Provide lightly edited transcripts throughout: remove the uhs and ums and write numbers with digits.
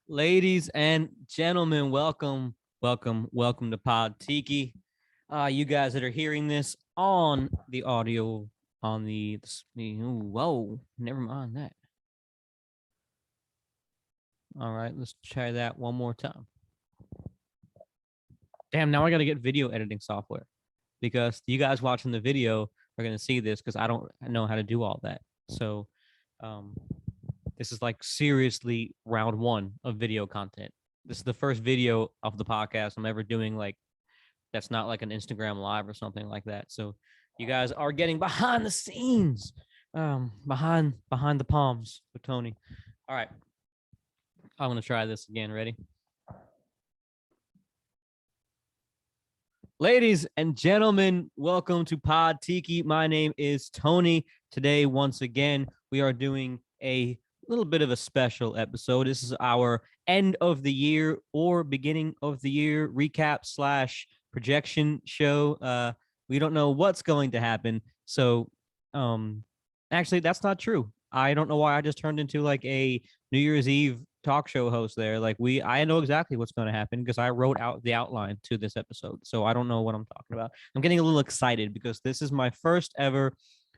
Ladies and gentlemen, welcome to Pod Tiki. You guys that are hearing this on the audio, on whoa, never mind that. All right, let's try that one more time. Damn, now I got to get video editing software because you guys watching the video are going to see this because I don't know how to do all that. So, um, this is like seriously round one of video content. This is the first video of the podcast I'm ever doing. Like, that's not like an Instagram live or something like that. So, you guys are getting behind the scenes, behind the palms with Tony. All right, I'm gonna try this again. Ready? Ladies and gentlemen, welcome to Pod Tiki. My name is Tony. Today, once again, we are doing a little bit of a special episode. This is our end of the year or beginning of the year recap slash projection show. We don't know what's going to happen. So, actually, that's not true. I don't know why I just turned into like a New Year's Eve talk show host there. I know exactly what's going to happen because I wrote out the outline to this episode. So I don't know what I'm talking about. I'm getting a little excited because this is my first ever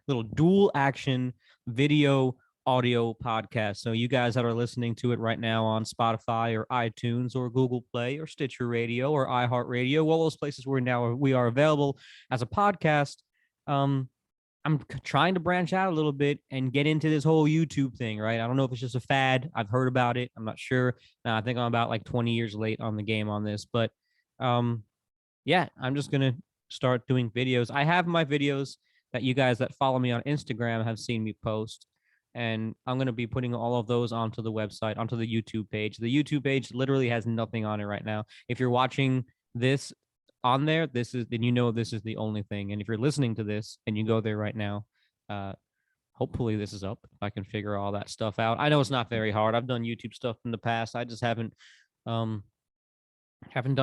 little dual action video audio podcast. So you guys that are listening to it right now on Spotify or iTunes or Google Play or Stitcher Radio or iHeartRadio, all those places where now we are available as a podcast. I'm trying to branch out a little bit and get into this whole YouTube thing, right? I don't know if it's just a fad. I've heard about it. I'm not sure. I think I'm about like 20 years late on the game on this, but yeah, I'm just gonna start doing videos. I have my videos that you guys that follow me on Instagram have seen me post, and I'm gonna be putting all of those onto the website, onto the YouTube page. The YouTube page literally has nothing on it right now. If you're watching this on there, this is the only thing. And if you're listening to this and you go there right now, hopefully this is up. If I can figure all that stuff out. I know it's not very hard. I've done YouTube stuff in the past. I just haven't done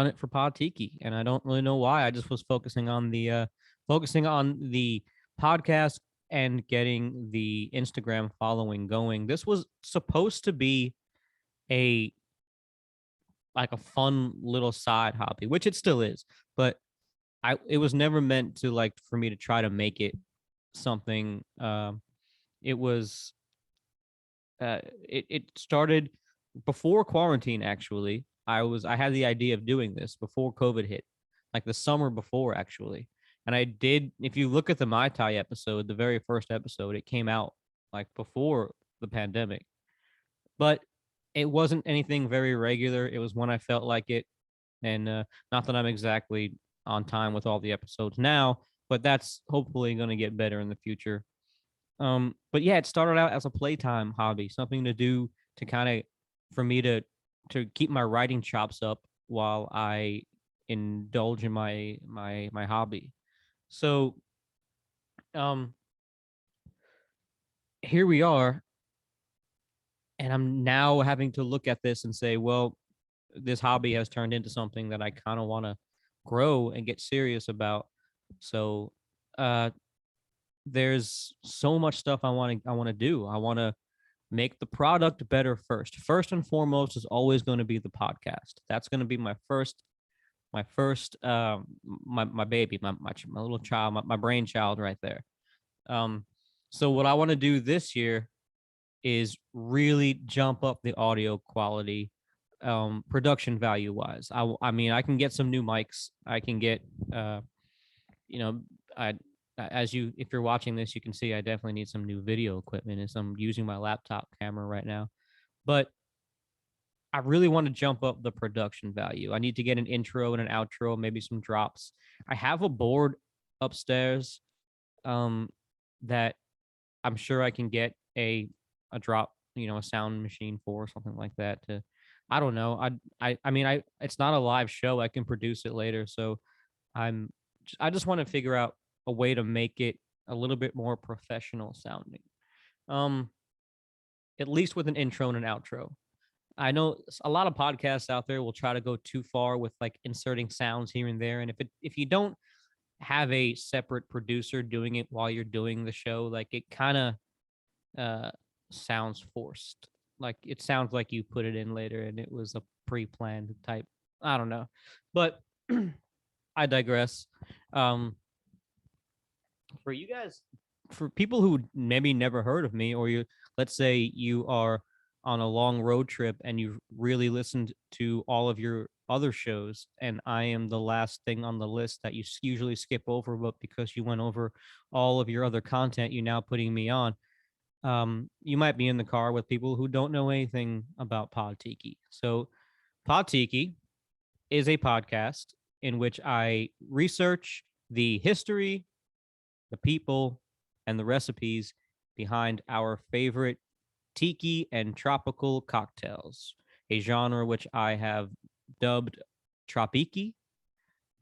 it for Pod Tiki, and I don't really know why. I just was focusing on the podcast and getting the Instagram following going. This was supposed to be a like a fun little side hobby, which it still is, but it was never meant to like for me to try to make it something. It was it started before quarantine. Actually, I had the idea of doing this before COVID hit, like the summer before actually. And I did. If you look at the Mai Tai episode, the very first episode, it came out like before the pandemic, but it wasn't anything very regular. It was when I felt like it, and not that I'm exactly on time with all the episodes now, but that's hopefully going to get better in the future. But yeah, it started out as a playtime hobby, something to do to kind of for me to keep my writing chops up while I indulge in my hobby. So um here we are, and I'm now having to look at this and say, well, this hobby has turned into something that I kind of want to grow and get serious about. So uh there's so much stuff I want to do. I want to make the product better first. First and foremost is always going to be the podcast. That's going to be my baby, my little child, my brainchild right there. So what I want to do this year is really jump up the audio quality, production value wise. I mean, I can get some new mics. I can get you know I as you if you're watching this, you can see I definitely need some new video equipment, as I'm using my laptop camera right now. But I really want to jump up the production value. I need to get an intro and an outro, maybe some drops. I have a board upstairs that I'm sure I can get a drop, a sound machine for, something like that. To I don't know. I mean, it's not a live show. I can produce it later. So I'm I just want to figure out a way to make it a little bit more professional sounding. Um, at least with an intro and an outro. I know a lot of podcasts out there will try to go too far with like inserting sounds here and there, and if you don't have a separate producer doing it while you're doing the show, like it kind of uh sounds forced. like it sounds like you put it in later and it was a pre-planned type. I don't know, but I digress. Um, for you guys, for people who maybe never heard of me, or you, let's say you are on a long road trip and you've really listened to all of your other shows, and I am the last thing on the list that you usually skip over, but because you went over all of your other content, you're now putting me on. You might be in the car with people who don't know anything about Pod Tiki. So, Pod Tiki is a podcast in which I research the history, the people, and the recipes behind our favorite tiki and tropical cocktails, a genre which I have dubbed tropiki,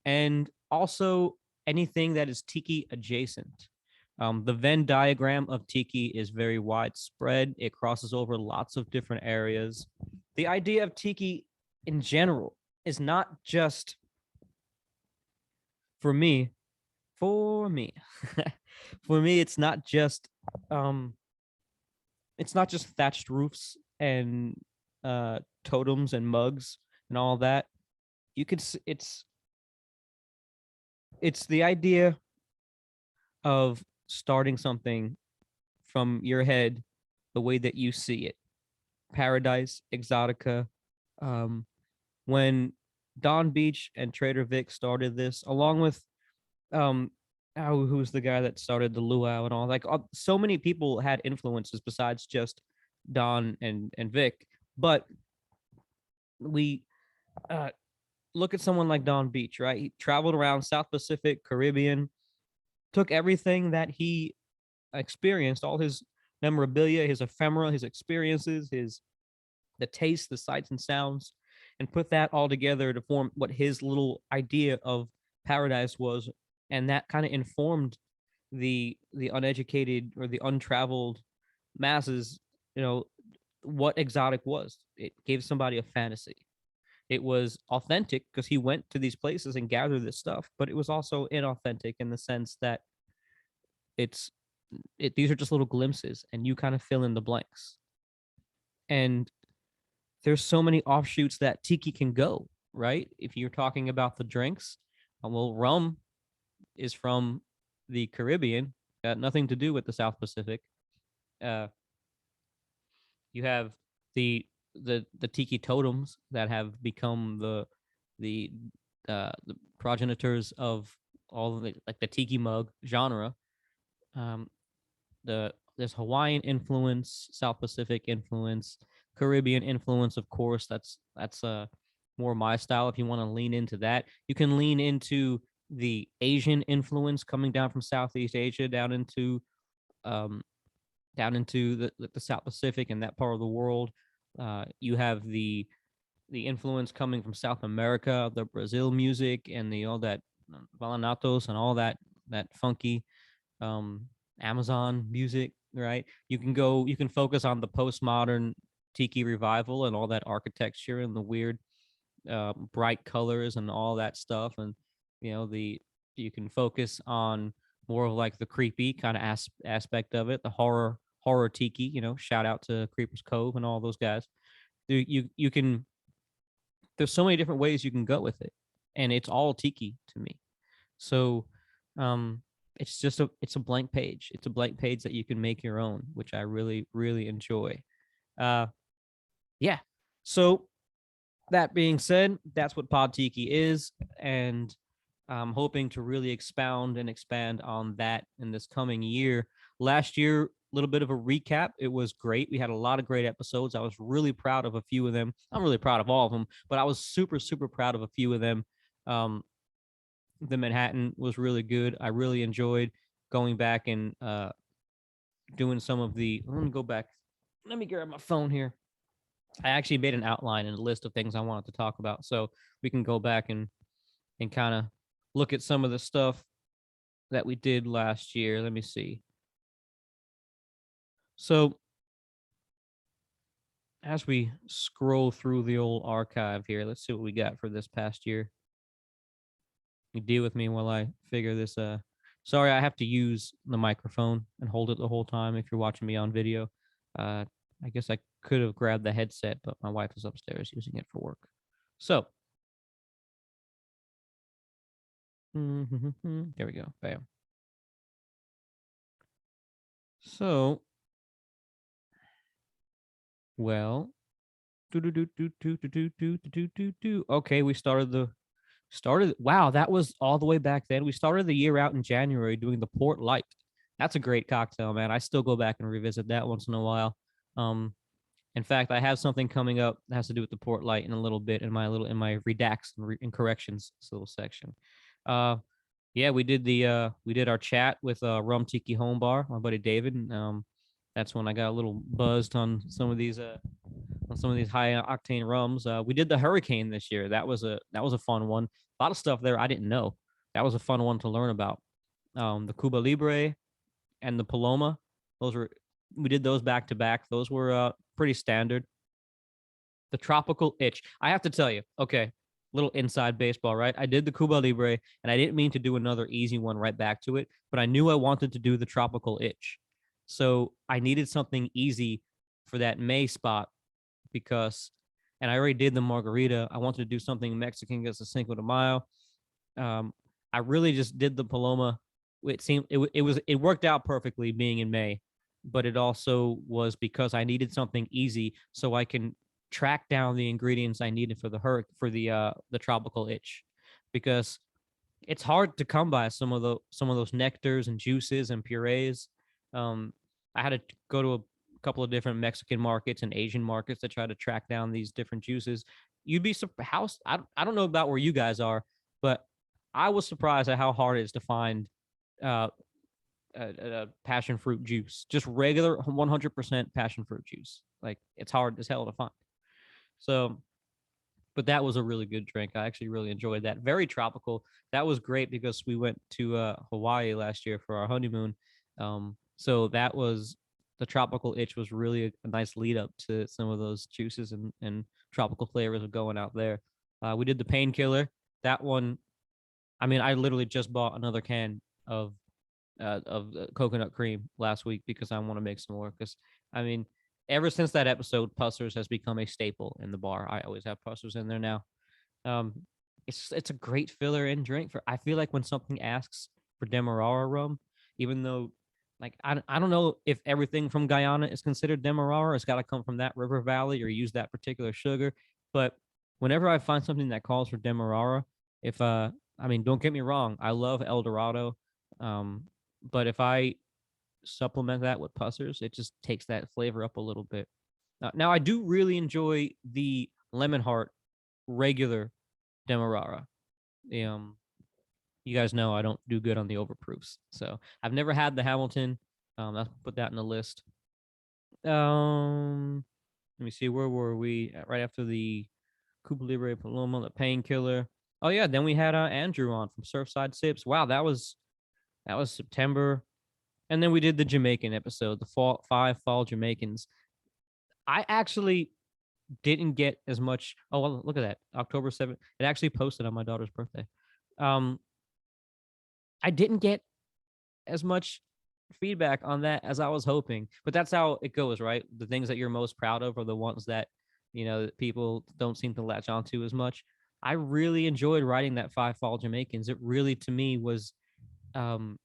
and also anything that is tiki adjacent. The Venn diagram of tiki is very widespread. It crosses over lots of different areas. The idea of tiki in general is not just for me, for me, for me, um, it's not just thatched roofs and totems and mugs and all that. You could, it's the idea of starting something from your head the way that you see it. Paradise, Exotica. Um, when Don Beach and Trader Vic started this, along with who's the guy that started the luau and all, like so many people had influences besides just Don and Vic. But we uh look at someone like Don Beach, right? He traveled around South Pacific, Caribbean, took everything that he experienced, all his memorabilia, his ephemera, his experiences, his the taste, the sights and sounds, and put that all together to form what his little idea of paradise was. And that kind of informed the uneducated or the untraveled masses, you know, what exotic was. It gave somebody a fantasy. It was authentic because he went to these places and gathered this stuff, but it was also inauthentic in the sense that it's these are just little glimpses and you kind of fill in the blanks. And there's so many offshoots that tiki can go, right? If you're talking about the drinks, well, rum is from the Caribbean, got nothing to do with the South Pacific. Uh, you have the tiki totems that have become the the progenitors of all of the, like the tiki mug genre. Um, there's Hawaiian influence, South Pacific influence, Caribbean influence, of course. That's more my style. If you want to lean into that, you can lean into the Asian influence coming down from Southeast Asia um, down into the South Pacific and that part of the world. You have the influence coming from South America, the Brazil music and the all that vallenatos and all that funky um, Amazon music, right? You can focus on the postmodern tiki revival and all that architecture and the weird bright colors and all that stuff, and the you can focus on more of like the creepy kind of aspect of it, the horror tiki. Shout out to Creepers Cove and all those guys. You can There's so many different ways you can go with it, and it's all tiki to me. So um it's a blank page. It's a blank page that you can make your own, which I really really enjoy. uh yeah. So that being said, that's what Pod Tiki is, and I'm hoping to really expound and expand on that in this coming year. Last year, a little bit of a recap. It was great. We had a lot of great episodes. I was really proud of a few of them. I'm really proud of all of them, but I was super, super proud of a few of them. Um, the Manhattan was really good. I really enjoyed going back and doing some of the. Let me go back. Let me grab my phone here. I actually made an outline and a list of things I wanted to talk about, so we can go back and kind of look at some of the stuff that we did last year. Let me see. So as we scroll through the old archive here, let's see what we got for this past year. You deal with me while I figure this. Sorry, I have to use the microphone and hold it the whole time if you're watching me on video. I guess I could have grabbed the headset, but my wife is upstairs using it for work. So, there we go. Bam. So, well, okay, we started. Wow, that was all the way back then. We started the year out in January doing the Port Light. That's a great cocktail, man. I still go back and revisit that once in a while. Um, in fact, I have something coming up that has to do with the Port Light in a little bit in my redacts and corrections little section. Uh, yeah, we did our chat with Rum Tiki Home Bar, my buddy David. And, that's when I got a little buzzed on some of these high octane rums. We did the Hurricane this year. That was a fun one. A lot of stuff there I didn't know. That was a fun one to learn about. The Cuba Libre and the Paloma. Those were we did those back to back. Those were pretty standard. The Tropical Itch. I have to tell you, okay, little inside baseball, right? I did the Cuba Libre, and I didn't mean to do another easy one right back to it, but I knew I wanted to do the Tropical Itch. So I needed something easy for that May spot because, and I already did the margarita. I wanted to do something Mexican because it's Cinco de Mayo. Um, I really just did the Paloma. It worked out perfectly being in May, but it also was because I needed something easy so I can track down the ingredients I needed for the tropical itch, because it's hard to come by some of those nectars and juices and purees. Um, I had to go to a couple of different Mexican markets and Asian markets to try to track down these different juices. You'd be surprised. I don't know about where you guys are, but I was surprised at how hard it is to find uh, a passion fruit juice, just regular 100% passion fruit juice. Like it's hard as hell to find. So, but that was a really good drink. I actually really enjoyed that. Very tropical. That was great because we went to Hawaii last year for our honeymoon. So that was the tropical itch was really a nice lead up to some of those juices and tropical flavors of going out there. We did the painkiller. That one, I mean, I literally just bought another can of coconut cream last week because I want to make some more. Because I mean, ever since that episode, Pussers has become a staple in the bar. I always have Pussers in there now. Um, it's a great filler and drink for. I feel like when something asks for Demerara rum, even though like I don't know if everything from Guyana is considered Demerara. It's got to come from that river valley or use that particular sugar. But whenever I find something that calls for Demerara, if I mean, don't get me wrong, I love El Dorado. Um, but if I supplement that with Pussers, it just takes that flavor up a little bit. Now I do really enjoy the Lemon Heart regular Demerara. Um, you guys know I don't do good on the overproofs, so I've never had the Hamilton. I'll put that in the list. Let me see, where were we? Right after the Cuba Libre Paloma, the Painkiller. Oh yeah, then we had Andrew on from Surfside Sips. Wow, that was September. And then we did the Jamaican episode, the fall Jamaicans. I actually didn't get as much. Oh, well, look at that. October 7th. It actually posted on my daughter's birthday. Um, I didn't get as much feedback on that as I was hoping, but that's how it goes, right? The things that you're most proud of are the ones that, that people don't seem to latch onto as much. I really enjoyed writing that Five Fall Jamaicans. It really, to me, was um,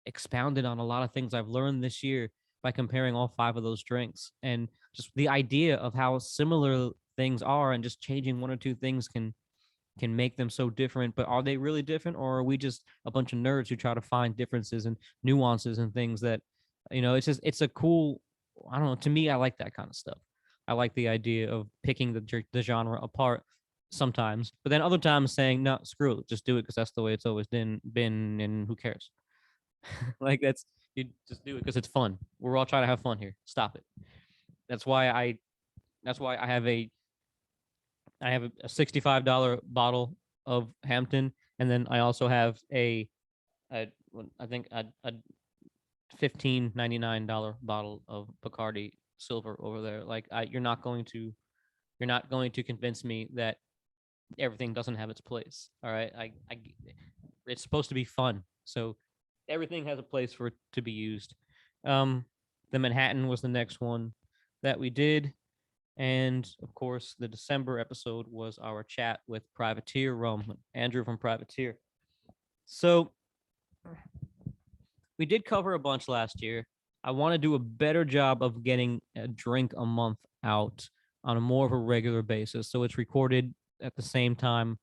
expounded on a lot of things I've learned this year by comparing all five of those drinks, and just the idea of how similar things are and just changing one or two things can make them so different. But are they really different, or are we just a bunch of nerds who try to find differences and nuances and things that, it's a cool, I don't know, to me I like that kind of stuff. I like the idea of picking the genre apart sometimes, but then other times saying no, screw it, just do it because that's the way it's always been, and who cares. Like that's, you just do it because it's fun. We're all trying to have fun here. Stop it. That's why I that's why I have a $65 bottle of Hampton, and then I also have a I think a $15.99 bottle of Bacardi Silver over there. Like you're not going to convince me that everything doesn't have its place. All right, it's supposed to be fun, so everything has a place for it to be used. Um, the Manhattan was the next one. that we did. And of course, the December episode was our chat with Privateer Rum, Andrew from Privateer. So we did cover a bunch last year. I want to do a better job of getting a drink a month out on a more of a regular basis. So it's recorded at the same time.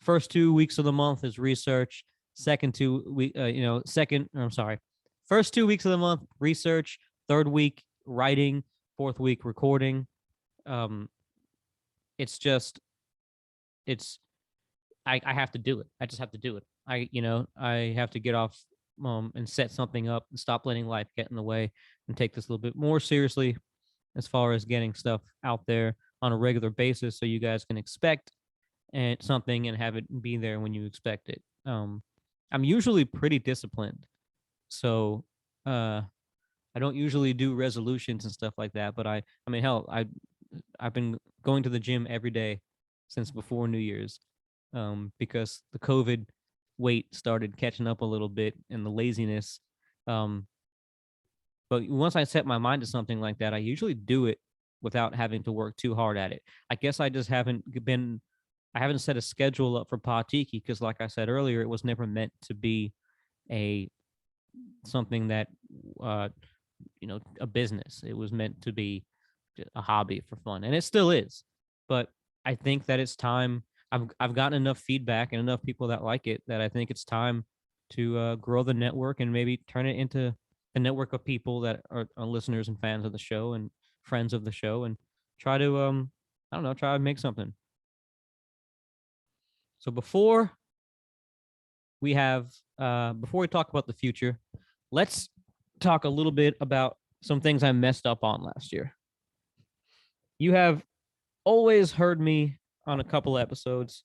First 2 weeks of the month is research. First 2 weeks of the month, research. Third week, writing. Fourth week, recording. It's just, I have to do it. I just have to do it. I have to get off and set something up and stop letting life get in the way and take this a little bit more seriously as far as getting stuff out there on a regular basis so you guys can expect something and have it be there when you expect it. I'm usually pretty disciplined, so I don't usually do resolutions and stuff like that. But I mean, hell, I've been going to the gym every day since before New Year's, because the COVID weight started catching up a little bit and the laziness. But once I set my mind to something like that, I usually do it without having to work too hard at it. I guess I just I haven't set a schedule up for Pod Tiki because, like I said earlier, it was never meant to be a something that, a business. It was meant to be a hobby for fun, and it still is. But I think that it's time. I've gotten enough feedback and enough people that like it that I think it's time to grow the network and maybe turn it into a network of people that are listeners and fans of the show and friends of the show, and try to I don't know, try to make something. So before we talk about the future, let's talk a little bit about some things I messed up on last year. You have always heard me on a couple episodes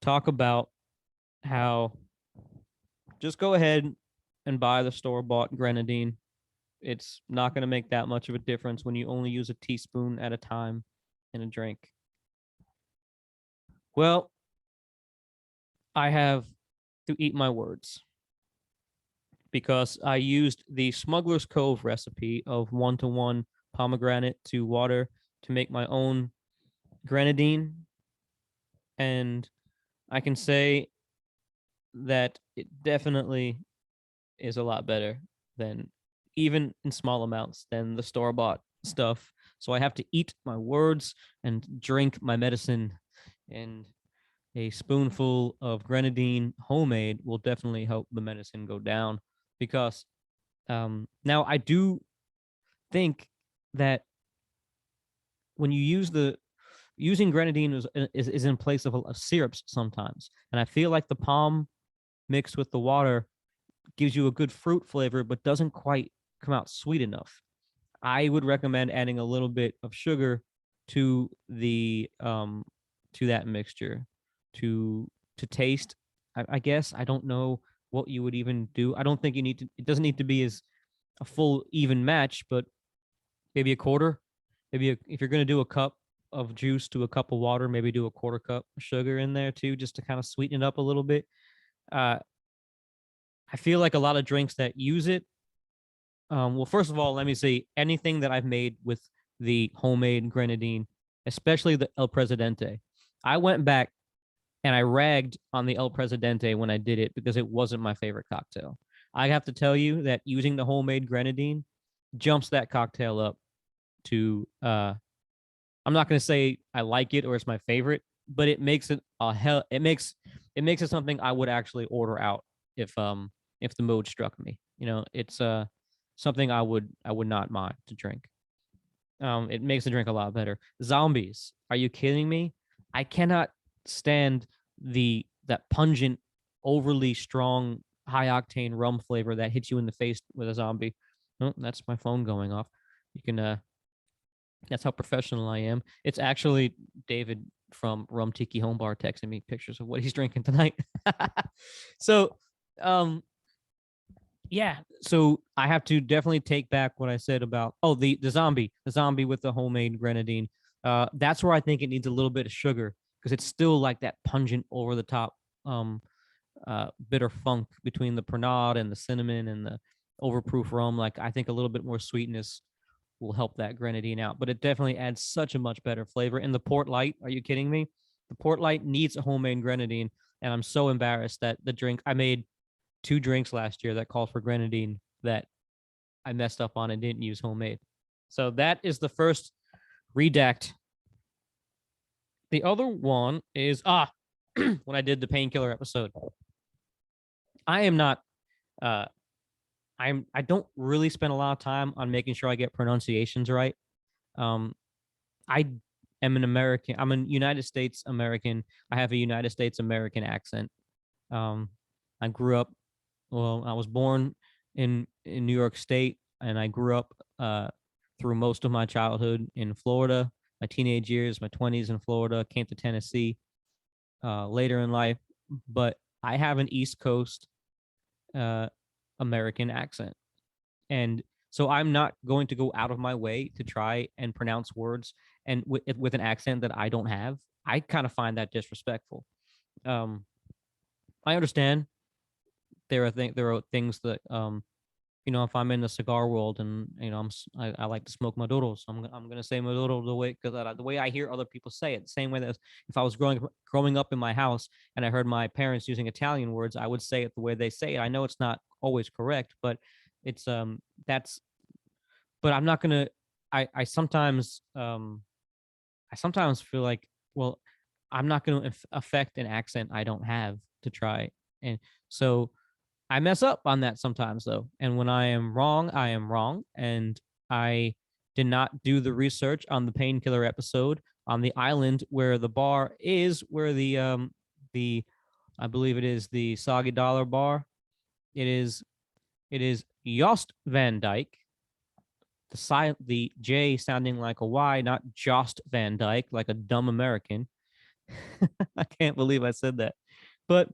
talk about how just go ahead and buy the store-bought grenadine. It's not going to make that much of a difference when you only use a teaspoon at a time in a drink. Well, I have to eat my words because I used the Smuggler's Cove recipe of 1-to-1 pomegranate to water to make my own grenadine. And I can say that it definitely is a lot better than, even in small amounts, than the store-bought stuff. So I have to eat my words and drink my medicine, and a spoonful of grenadine homemade will definitely help the medicine go down. Because now I do think that when you using grenadine is in place of syrups sometimes, and I feel like the palm mixed with the water gives you a good fruit flavor but doesn't quite come out sweet enough. I would recommend adding a little bit of sugar to the to that mixture to taste. I guess I don't know what you would even do. I don't think you need to. It doesn't need to be as a full even match, but maybe a quarter. If you're going to do a cup of juice to a cup of water, maybe do a quarter cup of sugar in there too, just to kind of sweeten it up a little bit. I feel like a lot of drinks that use it. Well, first of all, let me see anything that I've made with the homemade grenadine, especially the El Presidente. I went back and I ragged on the El Presidente when I did it because it wasn't my favorite cocktail. I have to tell you that using the homemade grenadine jumps that cocktail up to I'm not going to say I like it or it's my favorite, but it makes it it makes it something I would actually order out if the mood struck me. It's something I would not mind to drink. It makes the drink a lot better. Zombies, are you kidding me? I cannot stand that pungent, overly strong, high octane rum flavor that hits you in the face with a zombie. Oh, that's my phone going off. You can that's how professional I am. It's actually David from Rum Tiki Home Bar texting me pictures of what he's drinking tonight. So, yeah. So I have to definitely take back what I said about the zombie with the homemade grenadine. That's where I think it needs a little bit of sugar because it's still like that pungent, over the top, bitter funk between the Pernod and the cinnamon and the overproof rum. Like I think a little bit more sweetness will help that grenadine out. But it definitely adds such a much better flavor. And the port light, are you kidding me? The port light needs a homemade grenadine, and I'm so embarrassed that the drink I made 2 drinks last year that called for grenadine that I messed up on and didn't use homemade. So that is the first redact. The other one is when I did the painkiller episode. I am not I don't really spend a lot of time on making sure I get pronunciations right. I am an American. I'm a United States American. I have a United States American accent. I grew up. Well, I was born in New York State, and I grew up through most of my childhood in Florida. My teenage years, my 20s in Florida. Came to Tennessee later in life, but I have an East Coast American accent, and so I'm not going to go out of my way to try and pronounce words and with an accent that I don't have. I kind of find that disrespectful. I understand there are things that if I'm in the cigar world and I like to smoke Maduro, so I'm gonna say Maduro the way I hear other people say it. The same way that if I was growing up in my house and I heard my parents using Italian words, I would say it the way they say it. I know it's not always correct, but it's that's. But I'm not gonna. I sometimes feel like, well, I'm not gonna affect an accent I don't have to try, and so I mess up on that sometimes, though. And when I am wrong, I am wrong. And I did not do the research on the painkiller episode on the island where the bar is, where the I believe it is the Soggy Dollar bar. It is Jost Van Dyke. The J sounding like a Y, not Jost Van Dyke, like a dumb American. I can't believe I said that. But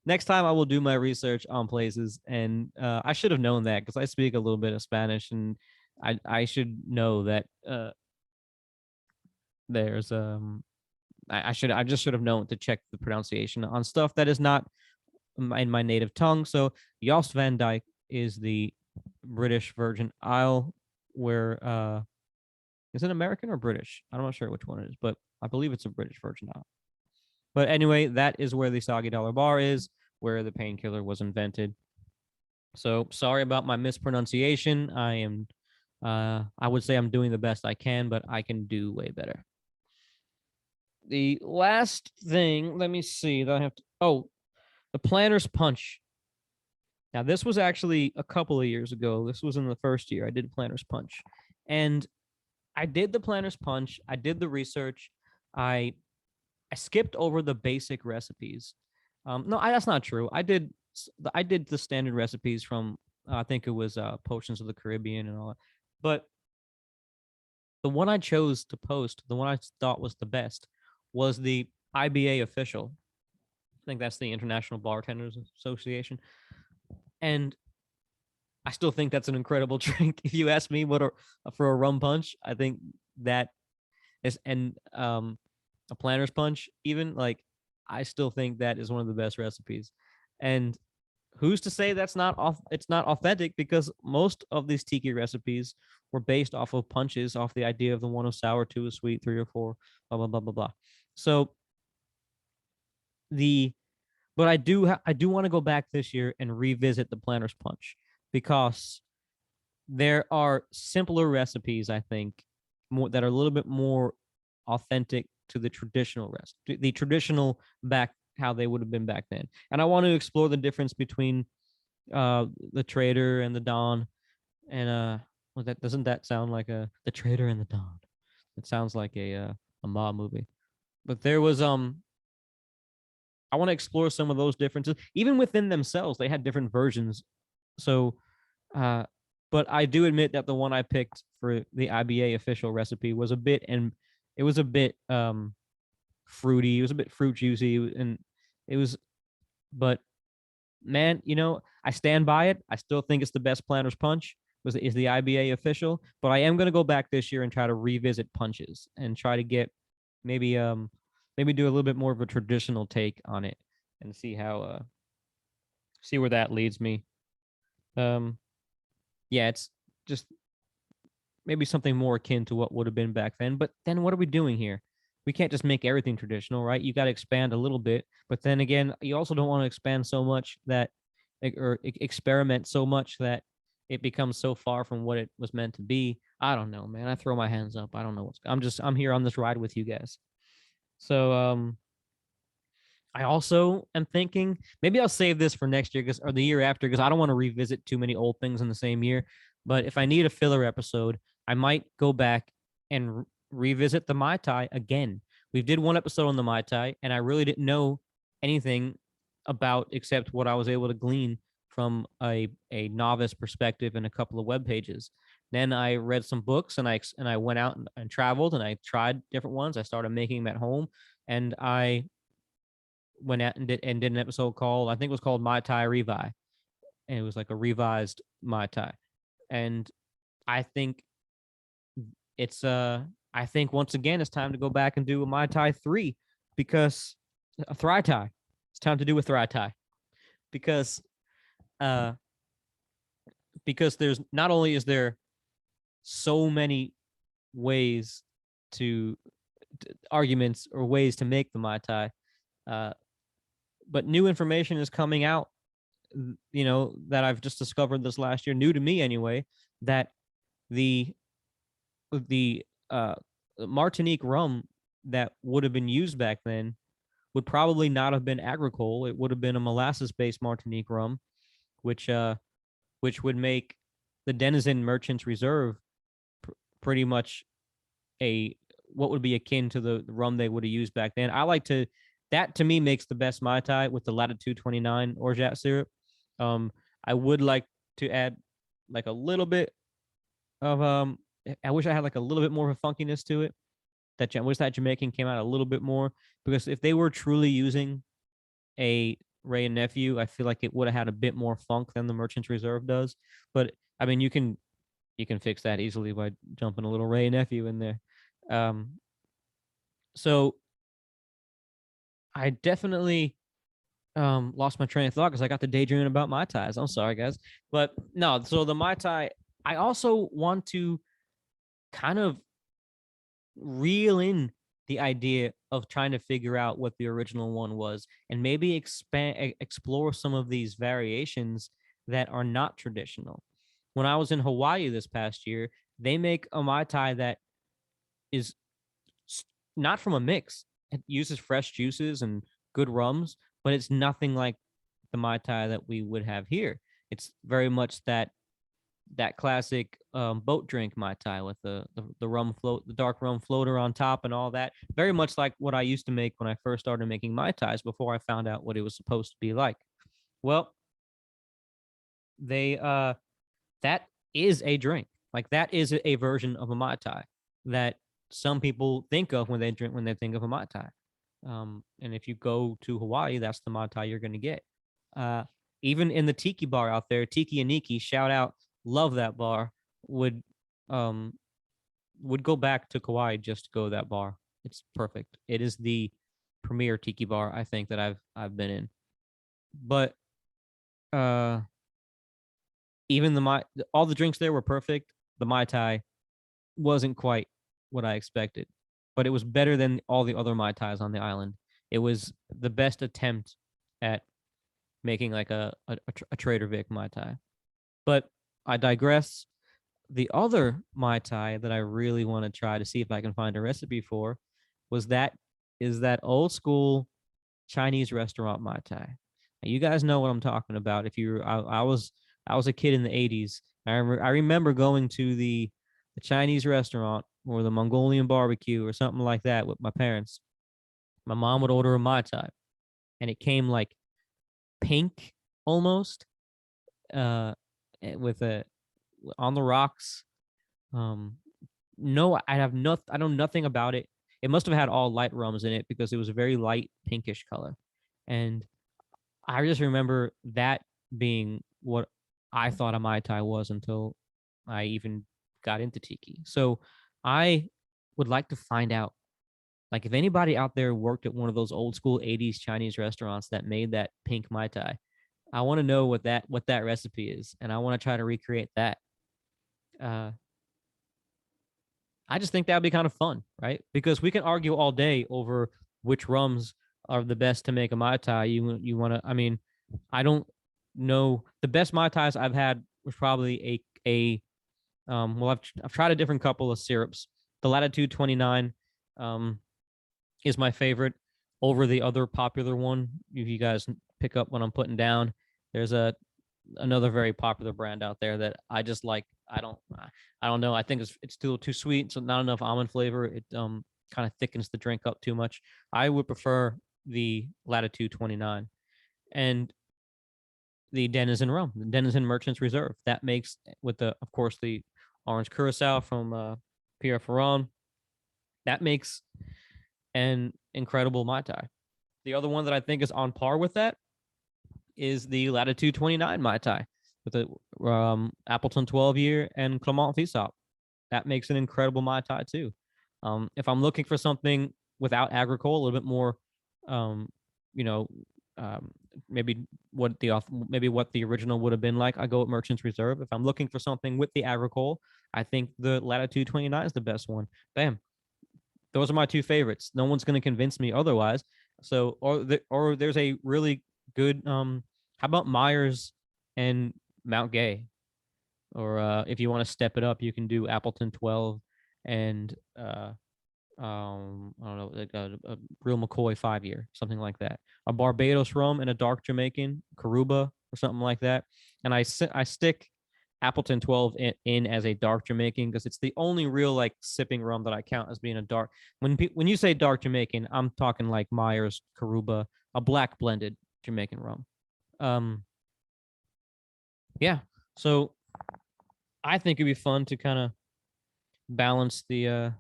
next time I will do my research on places, and I should have known that because I speak a little bit of Spanish, and I should know that there's I just should have known to check the pronunciation on stuff that is not in my native tongue. So Jost Van Dyke is the British Virgin Isle, where is it American or British? I'm not sure which one it is, but I believe it's a British Virgin Isle. But anyway, that is where the Soggy Dollar Bar is, where the painkiller was invented. So sorry about my mispronunciation. I would say I'm doing the best I can, but I can do way better. The last thing, let me see that I have to, the Planner's Punch. Now, this was actually a couple of years ago. This was in the first year I did Planner's Punch. And I did the Planner's Punch. I did the research. I skipped over the basic recipes. No, that's not true. I did the standard recipes from I think it was Potions of the Caribbean and all that. But the one I chose to post, the one I thought was the best, was the IBA official. I think that's the International Bartenders Association. And I still think that's an incredible drink. If you ask me for a rum punch, I think that is, and a Planner's Punch, even, like, I still think that is one of the best recipes. And who's to say it's not authentic, because most of these tiki recipes were based off of punches, off the idea of the 1 is sour, 2 is sweet, 3 or 4, blah blah blah blah blah. So but I do want to go back this year and revisit the Planner's Punch, because there are simpler recipes, I think, that are a little bit more authentic to the traditional back how they would have been back then. And I want to explore the difference between the Trader and the Don. And doesn't that sound like the Trader and the Don? It sounds like a mob movie. But there was I want to explore some of those differences. Even within themselves, they had different versions. So but I do admit that the one I picked for the IBA official recipe was a bit fruity. It was a bit fruit juicy, and it was, but man, I stand by it. I still think it's the best Planner's Punch. Is the IBA official, but I am going to go back this year and try to revisit punches and try to get maybe do a little bit more of a traditional take on it and see where that leads me. Yeah, it's just maybe something more akin to what would have been back then. But then what are we doing here? We can't just make everything traditional, right? You got to expand a little bit, but then again, you also don't want to expand so much that, or experiment so much that it becomes so far from what it was meant to be. I don't know, man. I throw my hands up. I don't know I'm here on this ride with you guys. So I also am thinking maybe I'll save this for next year, or the year after, because I don't want to revisit too many old things in the same year. But if I need a filler episode, I might go back and revisit the Mai Tai again. We did one episode on the Mai Tai, and I really didn't know anything about except what I was able to glean from a novice perspective and a couple of web pages. Then I read some books, and I went out and traveled, and I tried different ones. I started making them at home, and I went out and did an episode called, I think it was called Mai Tai Revi, and it was like a revised Mai Tai. And I think I think once again it's time to go back and do a Mai Tai 3, because a Thry Tai. It's time to do a Thry Tai, because uh because there's not only is there so many ways to arguments or ways to make the Mai Tai, but new information is coming out, that I've just discovered this last year, new to me anyway, that the the Martinique rum that would have been used back then would probably not have been agricole. It would have been a molasses-based Martinique rum, which would make the Denizen Merchants Reserve pretty much what would be akin to the rum they would have used back then. That to me makes the best Mai Tai with the Latitude 29 orgeat syrup. I would like to add like a little bit of I wish I had like a little bit more of a funkiness to it. I wish that Jamaican came out a little bit more, because if they were truly using a Ray and Nephew, I feel like it would have had a bit more funk than the Merchant's Reserve does. But I mean, you can fix that easily by jumping a little Ray and Nephew in there. So I definitely lost my train of thought because I got to daydreaming about Mai Tais. I'm sorry, guys. But no, so the Mai Tai, I also want to kind of reel in the idea of trying to figure out what the original one was, and maybe explore some of these variations that are not traditional. When I was in Hawaii this past year, they make a Mai Tai that is not from a mix. It uses fresh juices and good rums, but it's nothing like the Mai Tai that we would have here. It's very much that classic boat drink Mai Tai with the rum float, the dark rum floater on top and all that. Very much like what I used to make when I first started making Mai Tais before I found out what it was supposed to be like. Well, they that is a drink. Like that is a version of a Mai Tai that some people think of when they think of a Mai Tai. And if you go to Hawaii, that's the Mai Tai you're going to get. Even in the Tiki bar out there, Tiki and Niki, shout out, love that bar. Would go back to Kauai just to go to that bar. It's perfect. It is the premier Tiki bar I think that I've been in. But even all the drinks there were perfect. The Mai Tai wasn't quite what I expected, but it was better than all the other Mai Tais on the island. It was the best attempt at making like a Trader Vic Mai Tai. But I digress. The other Mai Tai that I really want to try to see if I can find a recipe for is that old school Chinese restaurant Mai Tai. Now, you guys know what I'm talking about. I was a kid in the 80s. I remember going to the Chinese restaurant or the Mongolian barbecue or something like that with my parents. My mom would order a Mai Tai, and it came like pink almost, with a on the rocks. No, I know nothing about it. It must have had all light rums in it because it was a very light pinkish color. And I just remember that being what I thought a Mai Tai was until I even got into Tiki. So I would like to find out, like, if anybody out there worked at one of those old school 80s Chinese restaurants that made that pink Mai Tai. I want to know what that recipe is, and I want to try to recreate that. I just think that'd be kind of fun, right? Because we can argue all day over which rums are the best to make a Mai Tai. You want to, I mean, I don't know. The best Mai Tais I've had was probably well, I've tried a different couple of syrups. The Latitude 29 is my favorite over the other popular one. If you guys pick up what I'm putting down, there's another very popular brand out there that I just like. I don't know. I think it's still too sweet, so not enough almond flavor. It kind of thickens the drink up too much. I would prefer the Latitude 29 and the Denizen rum, the Denizen Merchants Reserve. That makes with the of course the orange curacao from Pierre Ferrand. That makes an incredible Mai Tai. The other one that I think is on par with that is the Latitude 29 Mai Tai with the Appleton 12 year and Clement Fisop. That makes an incredible Mai Tai too. If I'm looking for something without agricole, a little bit more, you know, maybe what the original would have been like, I go with Merchant's Reserve. If I'm looking for something with the agricole, I think the Latitude 29 is the best one. Bam. Those are my two favorites. No one's going to convince me otherwise. So, or there's a really good, how about Myers and Mount Gay? Or if you want to step it up, you can do Appleton 12 and I don't know, like a real McCoy 5 year, something like that. A Barbados rum and a dark Jamaican, Karuba or something like that. And I stick Appleton 12 in as a dark Jamaican because it's the only real like sipping rum that I count as being a dark. When you say dark Jamaican, I'm talking like Myers, Karuba, a black blended Jamaican rum. Yeah. So I think it'd be fun to kind of balance the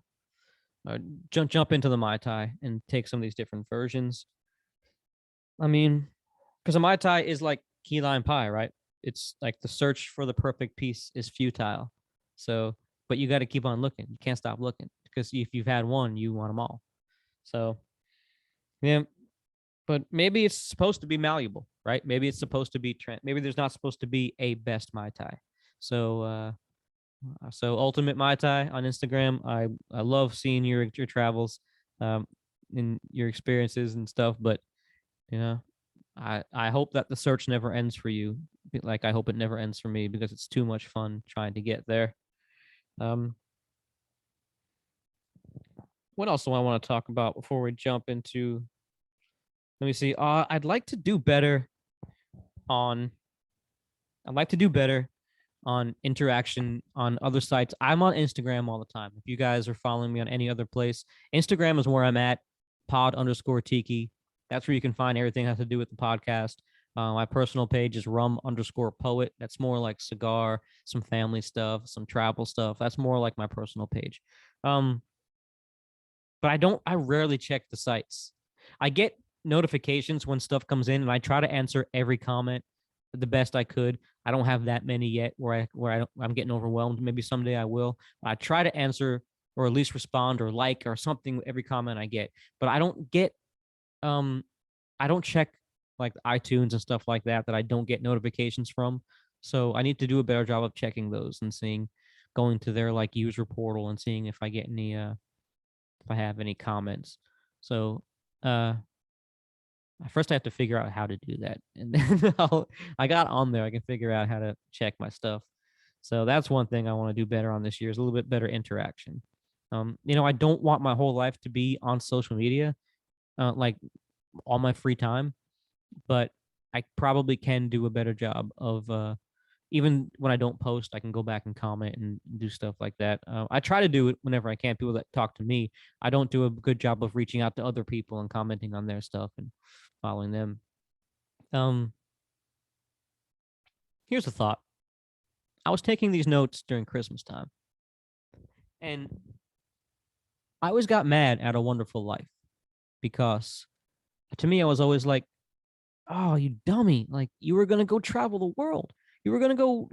jump into the Mai Tai and take some of these different versions. I mean, because a Mai Tai is like key lime pie, right? It's like the search for the perfect piece is futile. So, but you got to keep on looking. You can't stop looking because if you've had one, you want them all. So, yeah. But maybe it's supposed to be malleable, right? Maybe it's supposed to be maybe there's not supposed to be a best Mai Tai. So Ultimate Mai Tai on Instagram. I love seeing your travels, and your experiences and stuff. But you know, I hope that the search never ends for you. Like I hope it never ends for me because it's too much fun trying to get there. What else do I want to talk about before we jump into? Let me see. I'd like to do better on. I'd like to do better on interaction on other sites. I'm on Instagram all the time. If you guys are following me on any other place, Instagram is where I'm at. Pod_Tiki. That's where you can find everything that has to do with the podcast. My personal page is Rum_Poet. That's more like cigar, some family stuff, some travel stuff. That's more like my personal page. But I rarely check the sites. I get notifications when stuff comes in and I try to answer every comment the best I could. I don't have that many yet where I'm getting overwhelmed. Maybe someday I will. I try to answer or at least respond or like or something with every comment I get. But I don't check like iTunes and stuff like that I don't get notifications from. So I need to do a better job of checking those and going to their like user portal and seeing if I get any if I have any comments. So first I have to figure out how to do that. And then I got on there. I can figure out how to check my stuff. So that's one thing I want to do better on this year is a little bit better interaction. I don't want my whole life to be on social media, like all my free time, but I probably can do a better job of even when I don't post, I can go back and comment and do stuff like that. I try to do it whenever I can. People that talk to me, I don't do a good job of reaching out to other people and commenting on their stuff and following them. Here's a thought. I was taking these notes during Christmas time, and I always got mad at A Wonderful Life because to me, I was always like, oh, you dummy. Like, you were going to go travel the world. You were going to go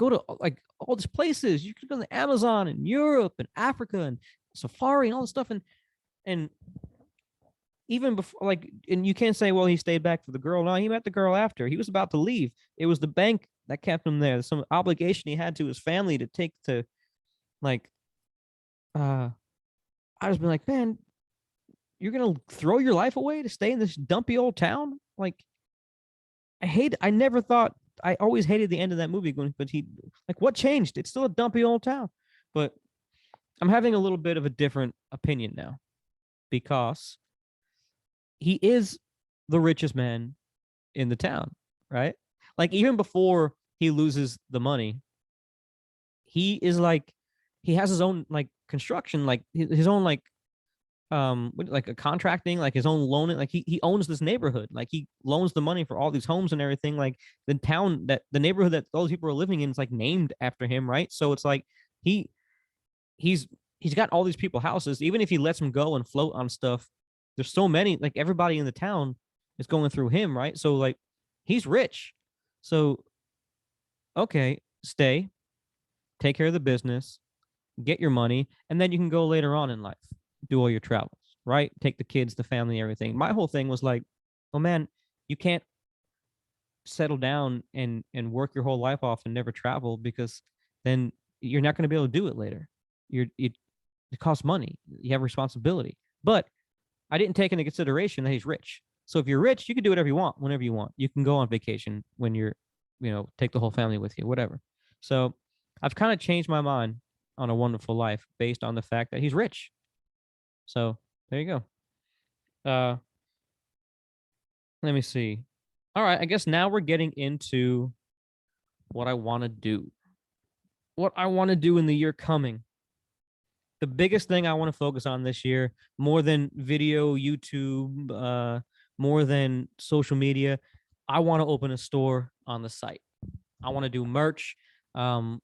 to like all these places. You could go to the Amazon and Europe and Africa and safari and all this stuff. And even before, like, and you can't say, well, he stayed back for the girl. No, he met the girl after. He was about to leave. It was the bank that kept him there. Some obligation he had to his family to take to, like, I just been like, man, you're gonna throw your life away to stay in this dumpy old town? Like, I never thought. I always hated the end of that movie. But he, like, what changed? It's still a dumpy old town. But I'm having a little bit of a different opinion now because he is the richest man in the town, right? Like, even before he loses the money, he is like, he has his own like construction, like his own like a contracting, like his own loaning, like he owns this neighborhood, like he loans the money for all these homes and everything. Like the neighborhood that those people are living in is like named after him, right? So it's like he he's he's got all these people houses. Even if he lets them go and float on stuff, there's so many, like everybody in the town is going through him, right? So like he's rich. So okay, stay, take care of the business, get your money, and then you can go later on in life, do all your travels, right? Take the kids, the family, everything. My whole thing was like, oh man, you can't settle down and work your whole life off and never travel, because then you're not going to be able to do it later. It costs money. You have responsibility. But I didn't take into consideration that he's rich. So if you're rich, you can do whatever you want whenever you want. You can go on vacation when you're, take the whole family with you, whatever. So I've kind of changed my mind on A Wonderful Life based on the fact that he's rich. So there you go. Let me see. All right, I guess now we're getting into what I want to do. What I want to do in the year coming. The biggest thing I want to focus on this year, more than video, YouTube, more than social media, I want to open a store on the site. I want to do merch, um,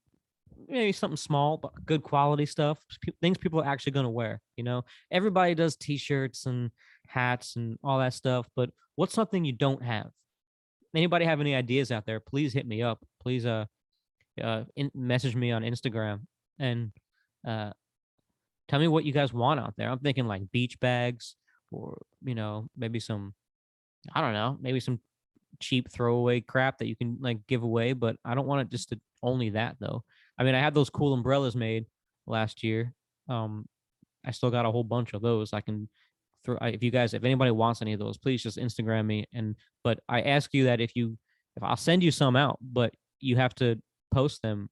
maybe something small, but good quality stuff, things people are actually going to wear. Everybody does t-shirts and hats and all that stuff, but what's something you don't have? Anybody have any ideas out there? Please hit me up. Please message me on Instagram and tell me what you guys want out there. I'm thinking like beach bags, or maybe some, I don't know, maybe some cheap throwaway crap that you can like give away, but I don't want it just to only that though. I mean, I had those cool umbrellas made last year. I still got a whole bunch of those. I can throw, if anybody wants any of those, please just Instagram me. But I ask you that if I'll send you some out, but you have to post them,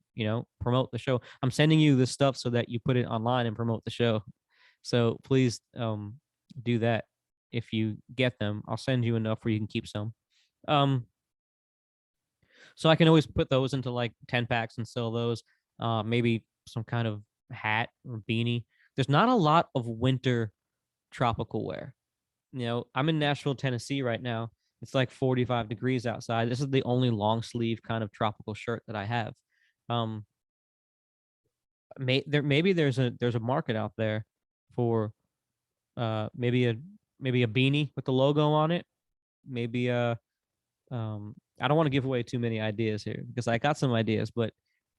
promote the show. I'm sending you this stuff so that you put it online and promote the show. So please do that. If you get them, I'll send you enough where you can keep some. So I can always put those into like 10 packs and sell those. Maybe some kind of hat or beanie. There's not a lot of winter tropical wear. I'm in Nashville, Tennessee right now. It's like 45 degrees outside. This is the only long sleeve kind of tropical shirt that I have. Maybe there's a market out there for maybe a beanie with the logo on it. Maybe I don't want to give away too many ideas here because I got some ideas, but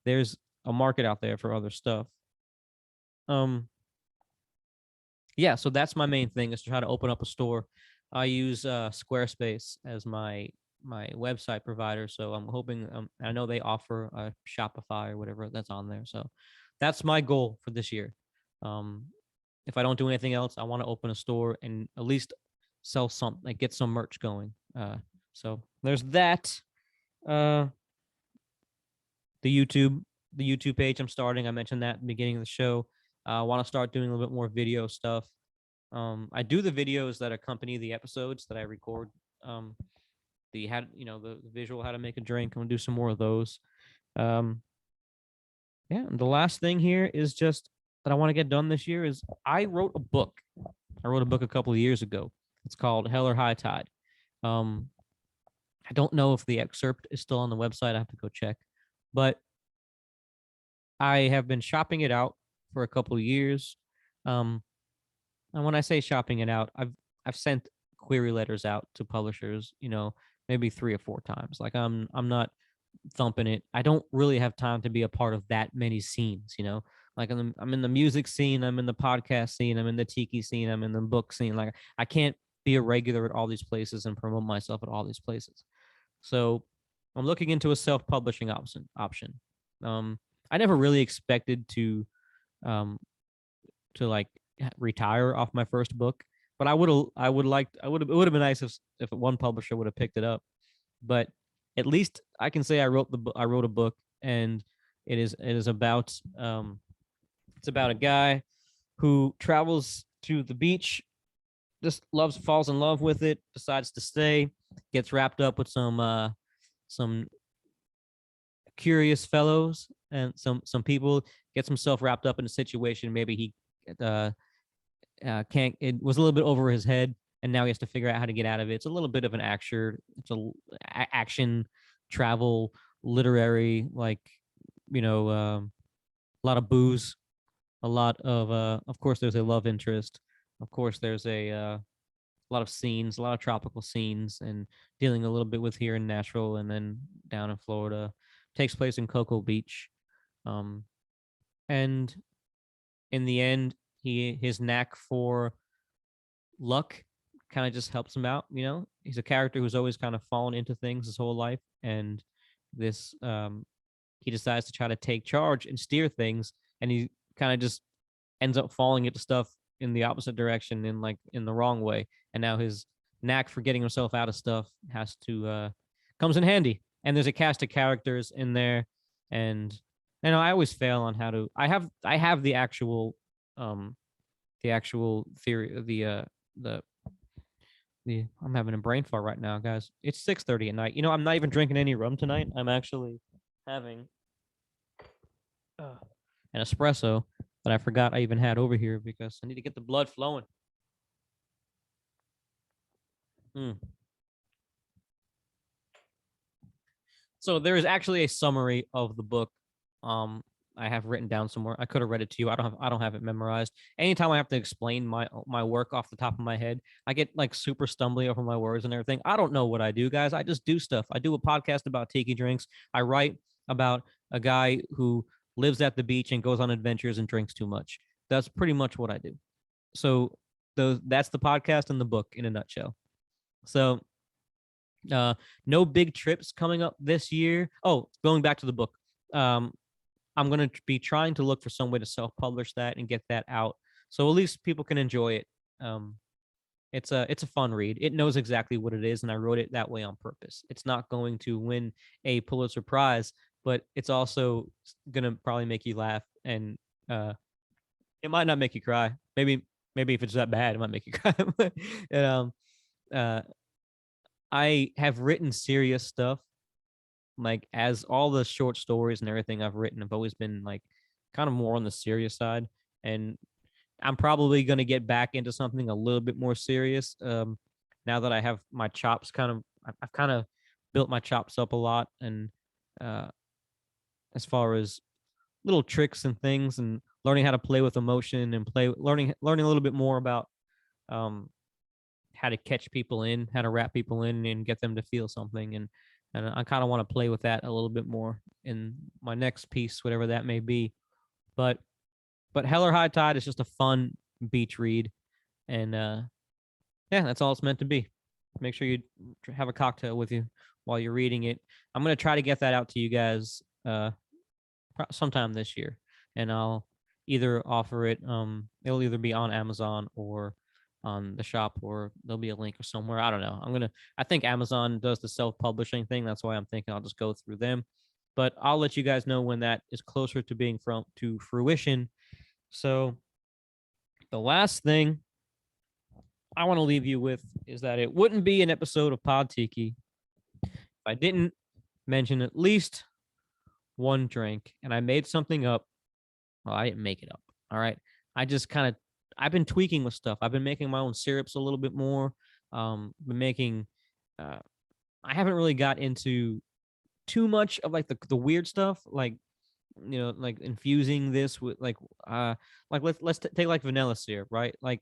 there's a market out there for other stuff. Yeah, so that's my main thing, is to try to open up a store. I use Squarespace as my website provider, so I'm hoping, I know they offer a Shopify or whatever that's on there. So that's my goal for this year. If I don't do anything else, I want to open a store and at least sell some, like get some merch going. So there's that. The YouTube page I'm starting. I mentioned that at the beginning of the show. I want to start doing a little bit more video stuff. I do the videos that accompany the episodes that I record. The visual, how to make a drink. I'm gonna do some more of those. Yeah, and the last thing here is just that I want to get done this year is I wrote a book. I wrote a book a couple of years ago. It's called Hell or High Tide. I don't know if the excerpt is still on the website. I have to go check. But I have been shopping it out for a couple of years. And when I say shopping it out, I've sent query letters out to publishers, maybe 3 or 4 times. Like I'm not thumping it. I don't really have time to be a part of that many scenes, Like I'm in the music scene, I'm in the podcast scene, I'm in the Tiki scene, I'm in the book scene. Like I can't be a regular at all these places and promote myself at all these places. So I'm looking into a self-publishing option. I never really expected to to like retire off my first book. But it would have been nice if one publisher would have picked it up. But at least I can say I wrote a book, and it is about it's about a guy who travels to the beach, just falls in love with it, decides to stay, gets wrapped up with some curious fellows and some people, gets himself wrapped up in a situation. Maybe he uh, can't. It was a little bit over his head, and now he has to figure out how to get out of it. It's a little bit of an action. It's action, travel, literary, like a lot of booze, a lot of of course there's a love interest, of course there's a lot of scenes, a lot of tropical scenes, and dealing a little bit with here in Nashville and then down in Florida. Takes place in Cocoa Beach, um, and in the end, his knack for luck kind of just helps him out. He's a character who's always kind of fallen into things his whole life, and this he decides to try to take charge and steer things, and he kind of just ends up falling into stuff in the opposite direction, in the wrong way, and now his knack for getting himself out of stuff has to comes in handy. And there's a cast of characters in there, and I always fail on how to. I have the actual theory, the I'm having a brain fart right now, guys. It's 6:30 at night. I'm not even drinking any rum tonight. I'm actually having an espresso that I forgot I even had over here because I need to get the blood flowing. So there is actually a summary of the book. I have written down somewhere. I could have read it to you. I don't have it memorized. Anytime I have to explain my work off the top of my head, I get like super stumbly over my words and everything. I don't know what I do, guys. I just do stuff. I do a podcast about tiki drinks. I write about a guy who lives at the beach and goes on adventures and drinks too much. That's pretty much what I do. So that's the podcast and the book in a nutshell. So no big trips coming up this year. Oh, going back to the book. I'm going to be trying to look for some way to self-publish that and get that out, so at least people can enjoy it. It's a fun read. It knows exactly what it is, and I wrote it that way on purpose. It's not going to win a Pulitzer Prize, but it's also going to probably make you laugh, and it might not make you cry. Maybe if it's that bad, it might make you cry. and, I have written serious stuff. Like, as all the short stories and everything I've written have always been like kind of more on the serious side. And I'm probably going to get back into something a little bit more serious. Now that I have my chops I've kind of built my chops up a lot. And as far as little tricks and things, and learning how to play with emotion and learning a little bit more about how to catch people in, how to wrap people in and get them to feel something. And I kind of want to play with that a little bit more in my next piece, whatever that may be. But Hell or High Tide is just a fun beach read, and yeah, that's all it's meant to be. Make sure you have a cocktail with you while you're reading it. I'm gonna try to get that out to you guys sometime this year, and I'll either offer it. It'll either be on Amazon or on the shop, or there'll be a link or somewhere. I don't know. I think Amazon does the self-publishing thing. That's why I'm thinking I'll just go through them. But I'll let you guys know when that is closer to being to fruition. So the last thing I want to leave you with is that it wouldn't be an episode of Pod Tiki if I didn't mention at least one drink. And I made something up. Well, I didn't make it up. All right. I've been tweaking with stuff. I've been making my own syrups a little bit more. Been making. I haven't really got into too much of like the weird stuff, like like infusing this with like let's take like vanilla syrup, right? Like,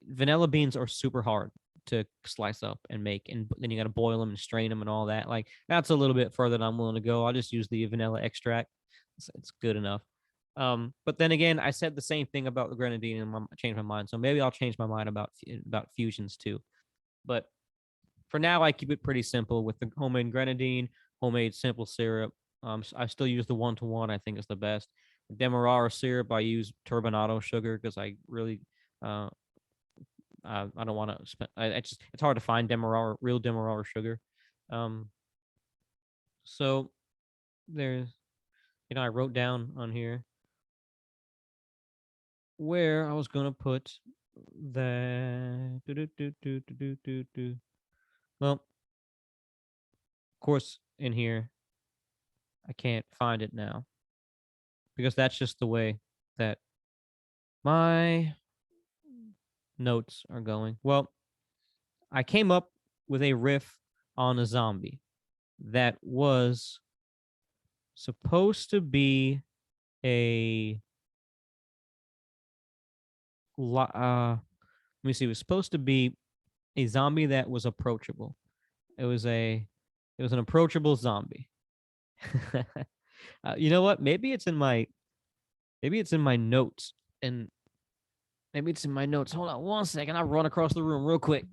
vanilla beans are super hard to slice up and make, and then you got to boil them and strain them and all that. Like, that's a little bit further than I'm willing to go. I'll just use the vanilla extract. It's good enough. But then again, I said the same thing about the grenadine and I changed my mind. So maybe I'll change my mind about fusions too. But for now, I keep it pretty simple with the homemade grenadine, homemade simple syrup. I still use the 1-to-1. I think is the best. Demerara syrup. I use turbinado sugar because I really uh, I don't want to spend. It's hard to find Demerara real Demerara sugar. Um, so there's I wrote down on here where I was gonna put the well, of course in here I can't find it now because that's just the way that my notes are going. Well, I came up with a riff on a zombie that was supposed to be a let me see, it was supposed to be a zombie that was approachable. It was an approachable zombie. You know what? Maybe it's in my notes, and maybe it's in my notes. Hold on one second. I'll run across the room real quick.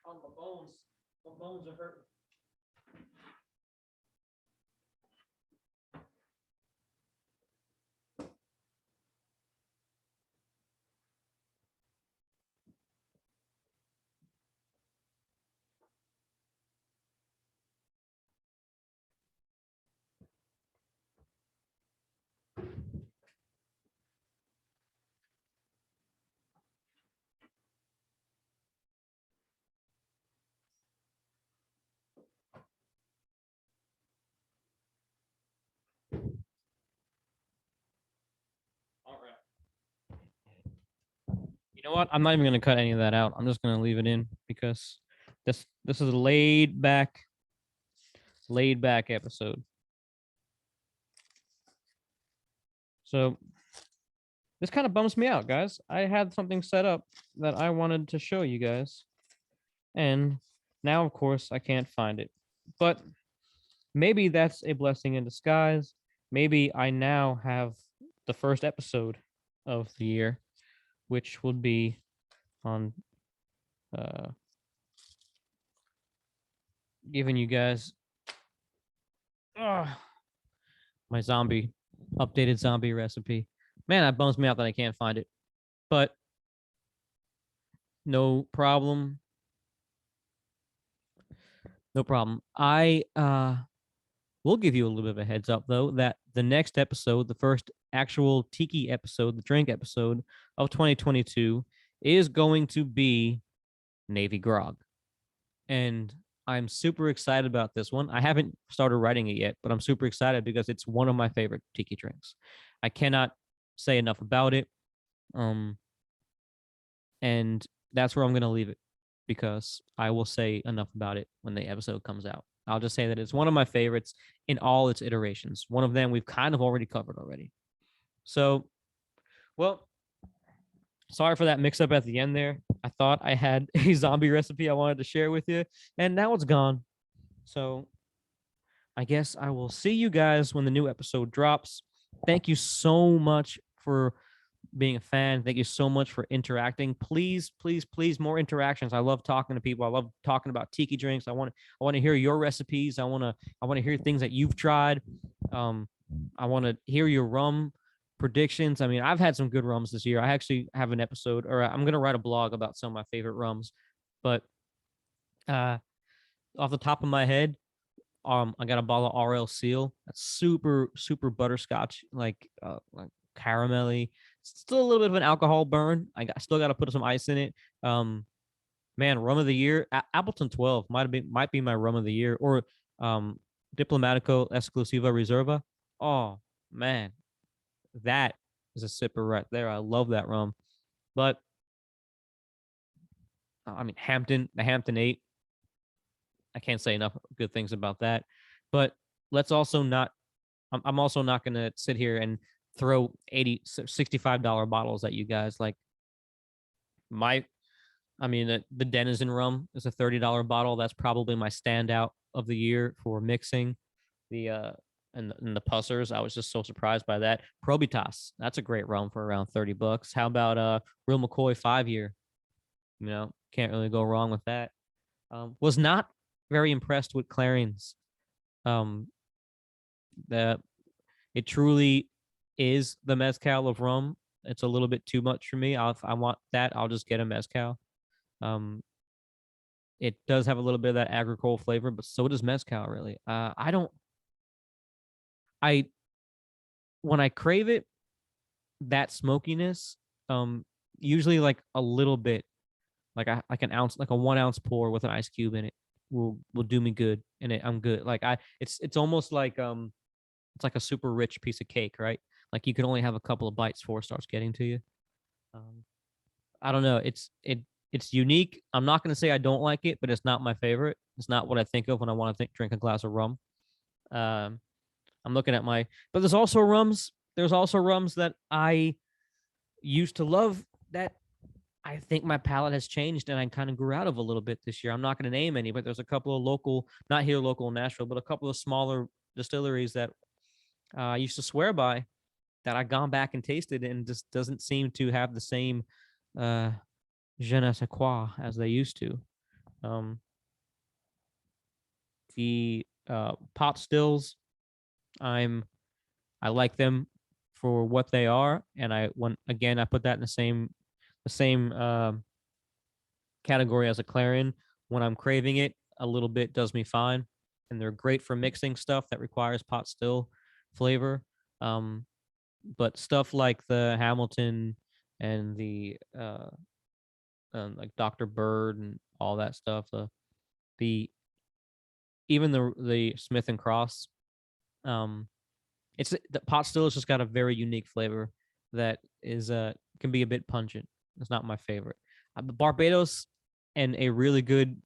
On my bones are hurting. All right. You know what? I'm not even gonna cut any of that out. I'm just gonna leave it in because this is a laid back episode. So this kind of bums me out, guys. I had something set up that I wanted to show you guys, and now, of course, I can't find it. But maybe that's a blessing in disguise. Maybe I now have the first episode of the year, which will be on uh, giving you guys uh, my updated zombie recipe. Man, that bums me out that I can't find it. But no problem. No problem. I will give you a little bit of a heads up though that the next episode, the first actual Tiki episode, the drink episode of 2022 is going to be Navy Grog. And I'm super excited about this one. I haven't started writing it yet, but I'm super excited because it's one of my favorite Tiki drinks. I cannot say enough about it. And that's where I'm going to leave it because I will say enough about it when the episode comes out. I'll just say that it's one of my favorites in all its iterations. One of them we've kind of already covered already. So, well, sorry for that mix up at the end there. I thought I had a zombie recipe I wanted to share with you, and now it's gone. So, I guess I will see you guys when the new episode drops. Thank you so much for being a fan. Thank you so much for interacting. Please, please, please, more interactions. I love talking to people. I love talking about tiki drinks. I want to hear your recipes. I want to hear things that you've tried. I want to hear your rum predictions. I mean, I've had some good rums this year. I actually have an episode, or I'm gonna write a blog about some of my favorite rums. But off the top of my head, I got a bottle of RL Seal. That's super, super butterscotch, like caramelly. Still a little bit of an alcohol burn. Still got to put some ice in it. Man, rum of the year, Appleton 12 might be my rum of the year, or Diplomatico Exclusiva Reserva. Oh man, that is a sipper right there. I love that rum. But I mean, the Hampton 8. I can't say enough good things about that. But let's also not. I'm also not going to sit here and throw $65 bottles at you guys. Like the Denizen rum is a $30 bottle. That's probably my standout of the year for mixing. And the Pussers, I was just so surprised by that. Probitas, that's a great rum for around $30. How about Real McCoy 5-year? Can't really go wrong with that. Was not very impressed with Clarion's The It truly is the mezcal of rum. It's a little bit too much for me. If I want that, I'll just get a mezcal. Um, it does have a little bit of that agricole flavor, but so does mezcal. Really, I don't. I When I crave it, that smokiness, um, usually like a little bit, like an ounce, like a 1 ounce pour with an ice cube in it, will do me good, and I'm good. It's almost like it's like a super rich piece of cake, right? Like you can only have a couple of bites before it starts getting to you. Um, I don't know. It's unique. I'm not gonna say I don't like it, but it's not my favorite. It's not what I think of when I want to drink a glass of rum. Um, I'm looking at but there's also rums. There's also rums that I used to love that I think my palate has changed and I kind of grew out of a little bit this year. I'm not going to name any, but there's a couple of local, not here local in Nashville, but a couple of smaller distilleries that I used to swear by that I've gone back and tasted and just doesn't seem to have the same uh, je ne sais quoi as they used to. Um, the pot stills, I'm I like them for what they are, and I put that in the same category as a clarion. When I'm craving it, a little bit does me fine, and they're great for mixing stuff that requires pot still flavor. Um, but stuff like the Hamilton and the like Dr. Bird and all that stuff, the even the Smith and Cross, um, it's the pot still has just got a very unique flavor that is can be a bit pungent. It's not my favorite. Barbados and a really good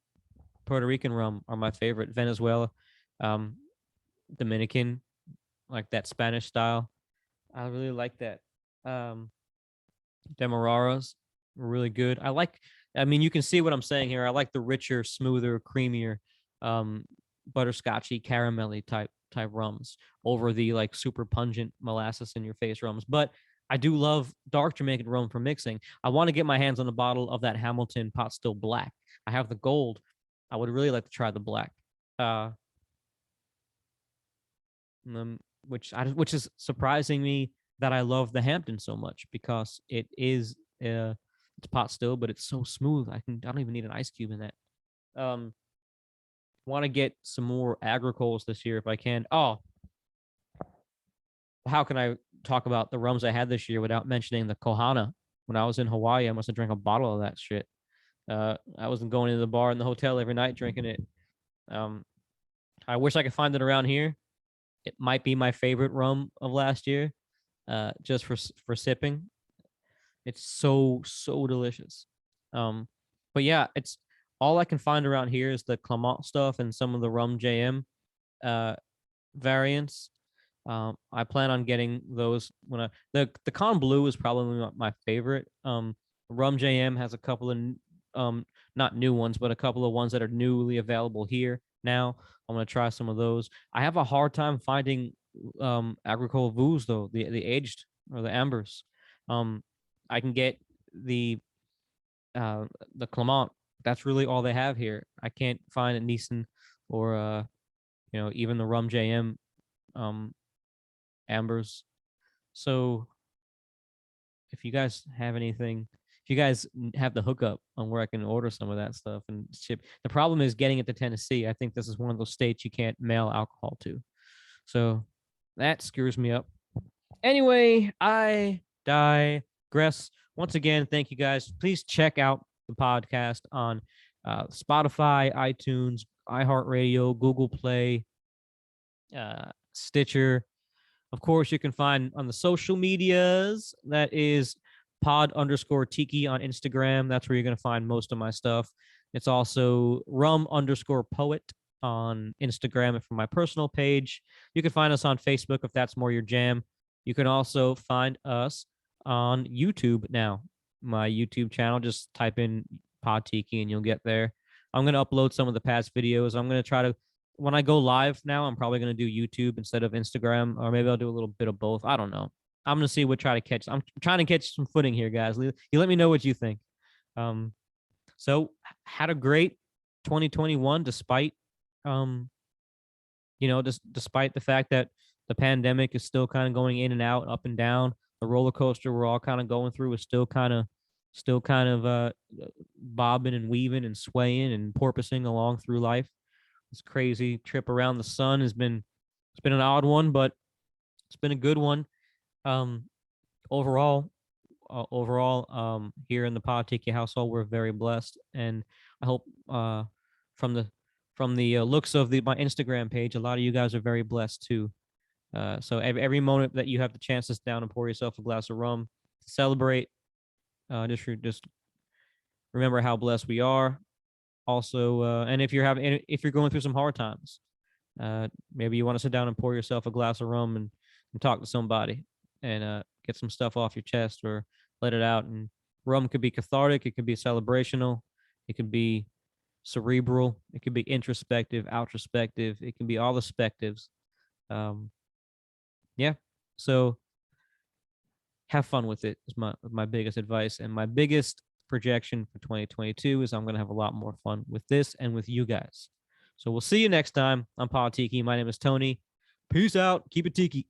Puerto Rican rum are my favorite. Venezuela, um, Dominican, like that Spanish style. I really like that. Um, Demerara's really good. I mean, you can see what I'm saying here. I like the richer, smoother, creamier, um, butterscotchy, caramelly type rums over the like super pungent molasses in your face rums. But I do love dark Jamaican rum for mixing. I want to get my hands on a bottle of that Hamilton Pot Still Black. I have the gold. I would really like to try the black. Uh, which is surprising me that I love the Hampton so much because it's pot still, but it's so smooth. I don't even need an ice cube in that. Um, Want to get some more agricoles this year if I can. Oh, how can I talk about the rums I had this year without mentioning the Kohana? When I was in Hawaii, I must have drank a bottle of that shit. I wasn't going to the bar in the hotel every night drinking it. Um, I wish I could find it around here. It might be my favorite rum of last year, just for sipping. It's so delicious. Um, but yeah, it's all I can find around here is the Clement stuff and some of the Rum JM uh variants. I plan on getting those when the Con Blue is probably my favorite. Rum JM has a couple of not new ones, but a couple of ones that are newly available here now. I'm gonna try some of those. I have a hard time finding agricole vus though, the aged or the ambers. Um, I can get the the Clement. That's really all they have here. I can't find a Neeson or even the Rum JM um ambers. So if you guys have anything, if you guys have the hookup on where I can order some of that stuff and ship, the problem is getting it to Tennessee. I think this is one of those states you can't mail alcohol to. So that screws me up. Anyway, I digress. Once again, thank you guys. Please check out the podcast on Spotify, iTunes, iHeartRadio, Google Play, Stitcher. Of course, you can find on the social medias. That is pod_Tiki on Instagram. That's where you're going to find most of my stuff. It's also rum_poet on Instagram and from my personal page. You can find us on Facebook if that's more your jam. You can also find us on YouTube now. My YouTube channel, just type in Pod Tiki and you'll get there. I'm going to upload some of the past videos. I'm going to try to, when I go live now, I'm probably going to do YouTube instead of Instagram, or maybe I'll do a little bit of both. I don't know. I'm going to see what try to catch. I'm trying to catch some footing here, guys. You let me know what you think. So had a great 2021 despite despite the fact that The pandemic is still kind of going in and out, up and down. The roller coaster we're all kind of going through is still kind of bobbing and weaving and swaying and porpoising along through life. This crazy trip around the sun it's been an odd one, but it's been a good one. Um, overall, here in the Pod Tiki household, we're very blessed, and I hope from the looks of my Instagram page, a lot of you guys are very blessed too. So every moment that you have the chance to sit down and pour yourself a glass of rum to celebrate, just remember how blessed we are. Also, and if you're going through some hard times, maybe you want to sit down and pour yourself a glass of rum and talk to somebody and get some stuff off your chest or let it out. And rum could be cathartic, it could be celebrational, it could be cerebral, it could be introspective, outrospective, it can be all the spectives. Yeah. So have fun with it is my biggest advice, and my biggest projection for 2022 is I'm going to have a lot more fun with this and with you guys. So we'll see you next time on Pod Tiki. My name is Tony. Peace out. Keep it tiki.